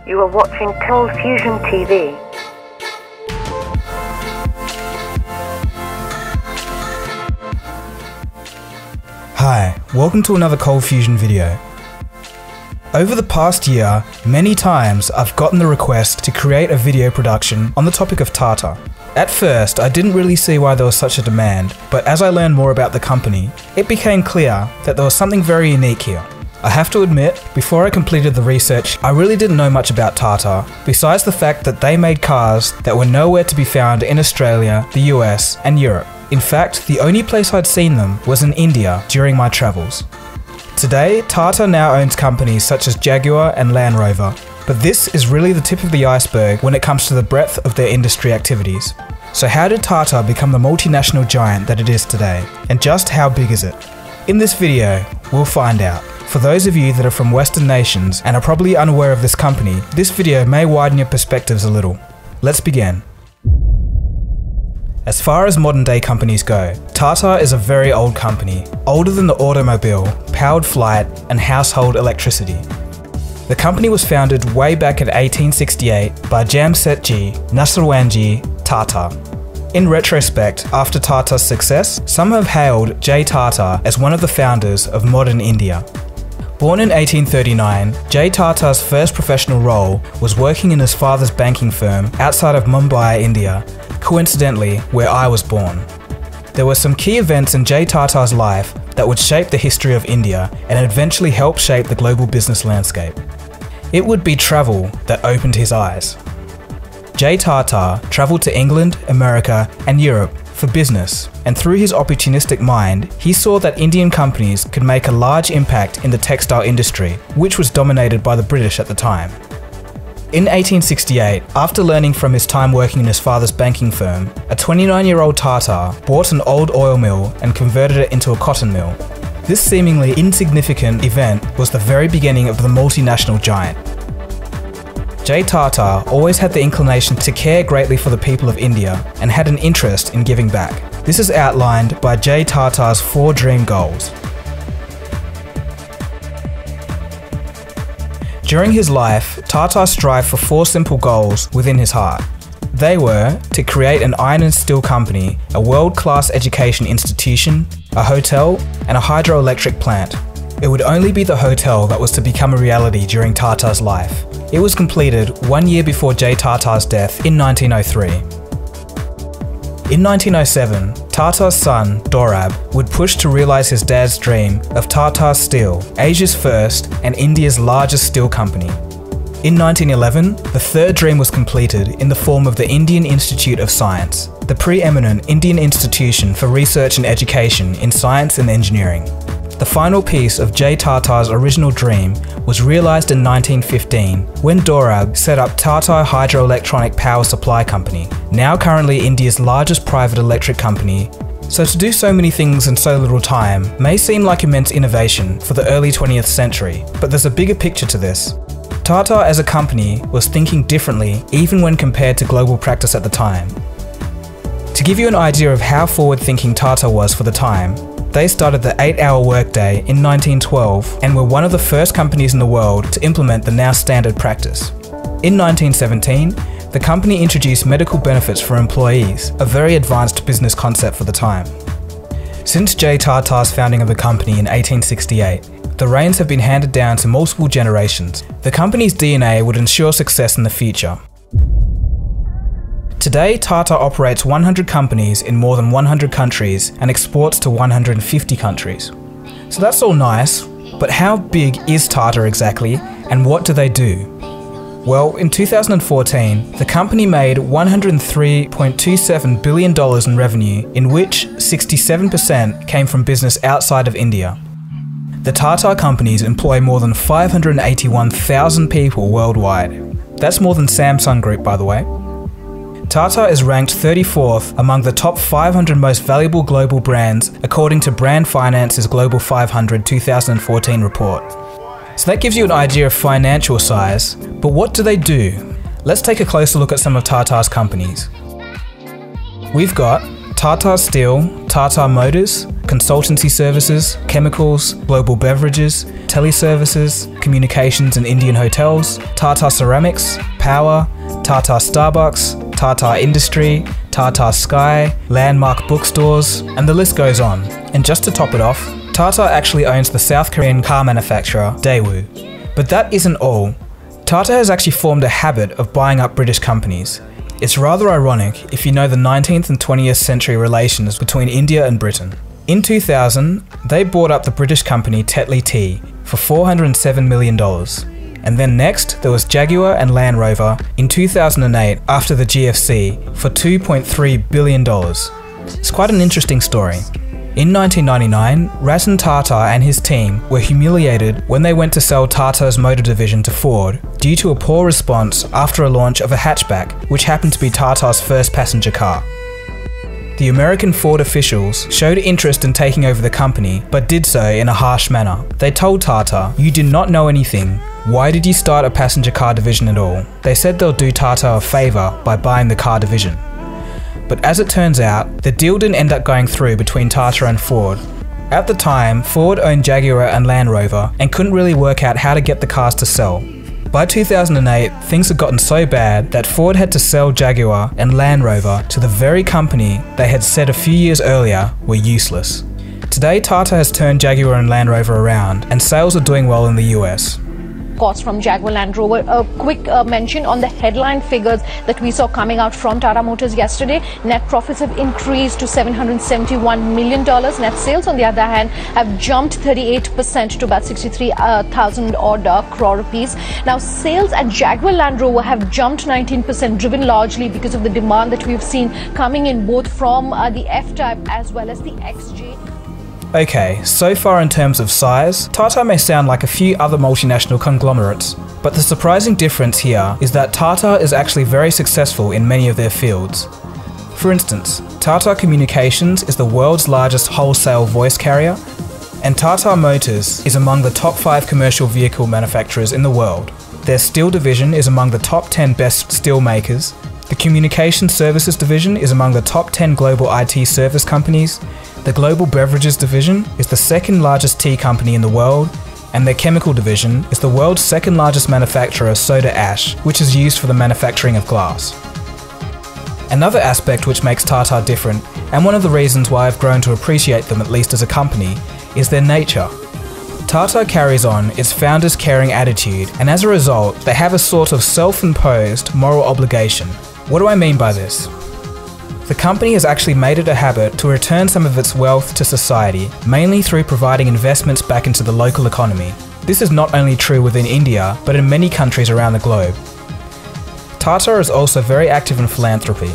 You are watching ColdFusion TV. Hi, welcome to another ColdFusion video. Over the past year, many times I've gotten the request to create a video production on the topic of TATA. At first, I didn't really see why there was such a demand, but as I learned more about the company, it became clear that there was something very unique here. I have to admit, before I completed the research, I really didn't know much about TATA, besides the fact that they made cars that were nowhere to be found in Australia, the US, and Europe. In fact, the only place I'd seen them was in India during my travels. Today, TATA now owns companies such as Jaguar and Land Rover, but this is really the tip of the iceberg when it comes to the breadth of their industry activities. So how did TATA become the multinational giant that it is today? And just how big is it? In this video, we'll find out. For those of you that are from Western nations and are probably unaware of this company, this video may widen your perspectives a little. Let's begin. As far as modern day companies go, TATA is a very old company, older than the automobile, powered flight, and household electricity. The company was founded way back in 1868 by Jamsetji Nasrwanji Tata. In retrospect, after Tata's success, some have hailed J. Tata as one of the founders of modern India. Born in 1839, J. Tata's first professional role was working in his father's banking firm outside of Mumbai, India, coincidentally where I was born. There were some key events in J. Tata's life that would shape the history of India and eventually help shape the global business landscape. It would be travel that opened his eyes. J. Tata travelled to England, America, and Europe for business, and through his opportunistic mind, he saw that Indian companies could make a large impact in the textile industry, which was dominated by the British at the time. In 1868, after learning from his time working in his father's banking firm, a 29-year-old Tata bought an old oil mill and converted it into a cotton mill. This seemingly insignificant event was the very beginning of the multinational giant. J. Tata always had the inclination to care greatly for the people of India and had an interest in giving back. This is outlined by J. Tata's 4 dream goals. During his life, Tata strived for 4 simple goals within his heart. They were to create an iron and steel company, a world-class education institution, a hotel, and a hydroelectric plant. It would only be the hotel that was to become a reality during Tata's life. It was completed 1 year before J. Tata's death in 1903. In 1907, Tata's son, Dorab, would push to realise his dad's dream of Tata Steel, Asia's first and India's largest steel company. In 1911, the third dream was completed in the form of the Indian Institute of Science, the preeminent Indian institution for research and education in science and engineering. The final piece of J. Tata's original dream was realised in 1915 when Dorab set up Tata Hydroelectronic Power Supply Company, now currently India's largest private electric company. So to do so many things in so little time may seem like immense innovation for the early 20th century, but there's a bigger picture to this. Tata as a company was thinking differently even when compared to global practice at the time. To give you an idea of how forward-thinking Tata was for the time, they started the 8-hour workday in 1912 and were one of the first companies in the world to implement the now standard practice. In 1917, the company introduced medical benefits for employees, a very advanced business concept for the time. Since J. Tata's founding of the company in 1868, the reins have been handed down to multiple generations. The company's DNA would ensure success in the future. Today, Tata operates 100 companies in more than 100 countries and exports to 150 countries. So that's all nice, but how big is Tata exactly, and what do they do? Well, in 2014, the company made $103.27 billion in revenue, in which 67% came from business outside of India. The Tata companies employ more than 581,000 people worldwide. That's more than Samsung Group, by the way. Tata is ranked 34th among the top 500 most valuable global brands according to Brand Finance's Global 500 2014 report. So that gives you an idea of financial size, but what do they do? Let's take a closer look at some of Tata's companies. We've got Tata Steel, Tata Motors, consultancy services, chemicals, global beverages, teleservices, communications and Indian hotels, Tata Ceramics, power, Tata Starbucks, Tata Industry, Tata Sky, landmark bookstores, and the list goes on. And just to top it off, Tata actually owns the South Korean car manufacturer Daewoo. But that isn't all. Tata has actually formed a habit of buying up British companies. It's rather ironic if you know the 19th and 20th century relations between India and Britain. In 2000, they bought up the British company Tetley Tea for $407 million. And then next, there was Jaguar and Land Rover in 2008 after the GFC for $2.3 billion. It's quite an interesting story. In 1999, Ratan Tata and his team were humiliated when they went to sell Tata's motor division to Ford due to a poor response after a launch of a hatchback, which happened to be Tata's first passenger car. The American Ford officials showed interest in taking over the company, but did so in a harsh manner. They told Tata, "You do not know anything. Why did you start a passenger car division at all?" They said they'll do Tata a favour by buying the car division. But as it turns out, the deal didn't end up going through between Tata and Ford. At the time, Ford owned Jaguar and Land Rover and couldn't really work out how to get the cars to sell. By 2008, things had gotten so bad that Ford had to sell Jaguar and Land Rover to the very company they had said a few years earlier were useless. Today, Tata has turned Jaguar and Land Rover around, and sales are doing well in the US. Costs from Jaguar Land Rover. A quick mention on the headline figures that we saw coming out from Tata Motors yesterday. Net profits have increased to $771 million. Net sales, on the other hand, have jumped 38% to about 63,000 odd crore rupees. Now, sales at Jaguar Land Rover have jumped 19%, driven largely because of the demand that we've seen coming in both from the F-Type as well as the XJ. Okay, so far in terms of size, Tata may sound like a few other multinational conglomerates, but the surprising difference here is that Tata is actually very successful in many of their fields. For instance, Tata Communications is the world's largest wholesale voice carrier, and Tata Motors is among the top 5 commercial vehicle manufacturers in the world. Their steel division is among the top 10 best steel makers. The Communication Services division is among the top 10 global IT service companies. The Global Beverages division is the second largest tea company in the world, and their chemical division is the world's second largest manufacturer of soda ash, which is used for the manufacturing of glass. Another aspect which makes Tata different, and one of the reasons why I've grown to appreciate them at least as a company, is their nature. Tata carries on its founders' caring attitude, and as a result, they have a sort of self-imposed moral obligation. What do I mean by this? The company has actually made it a habit to return some of its wealth to society, mainly through providing investments back into the local economy. This is not only true within India, but in many countries around the globe. Tata is also very active in philanthropy.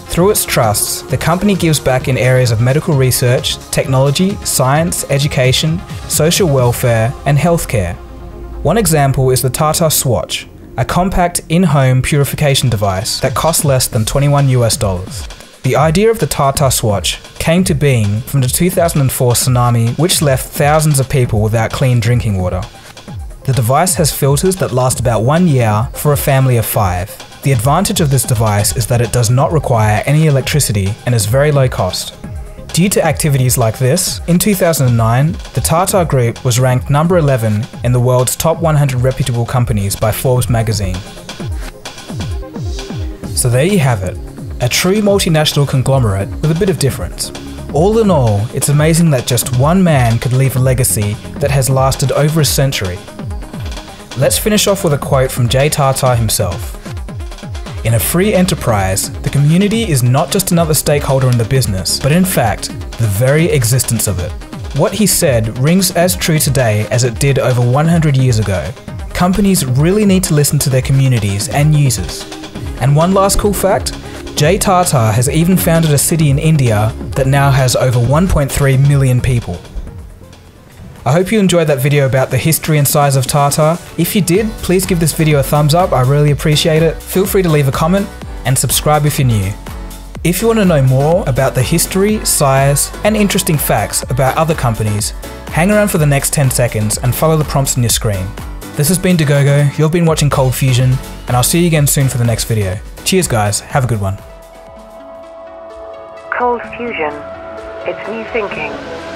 Through its trusts, the company gives back in areas of medical research, technology, science, education, social welfare, and healthcare. One example is the Tata Swatch, a compact in-home purification device that costs less than $21 US. The idea of the Tata Swatch came to being from the 2004 tsunami, which left thousands of people without clean drinking water. The device has filters that last about 1 year for a family of 5. The advantage of this device is that it does not require any electricity and is very low cost. Due to activities like this, in 2009, the Tata Group was ranked number 11 in the world's top 100 reputable companies by Forbes magazine. So there you have it. A true multinational conglomerate with a bit of difference. All in all, it's amazing that just one man could leave a legacy that has lasted over a century. Let's finish off with a quote from J. Tata himself. "In a free enterprise, the community is not just another stakeholder in the business, but in fact, the very existence of it." What he said rings as true today as it did over 100 years ago. Companies really need to listen to their communities and users. And one last cool fact, J. Tata has even founded a city in India that now has over 1.3 million people. I hope you enjoyed that video about the history and size of Tata. If you did, please give this video a thumbs up, I really appreciate it. Feel free to leave a comment and subscribe if you're new. If you want to know more about the history, size, and interesting facts about other companies, hang around for the next 10 seconds and follow the prompts on your screen. This has been Dagogo, you've been watching ColdFusion, and I'll see you again soon for the next video. Cheers guys, have a good one. ColdFusion. It's new thinking.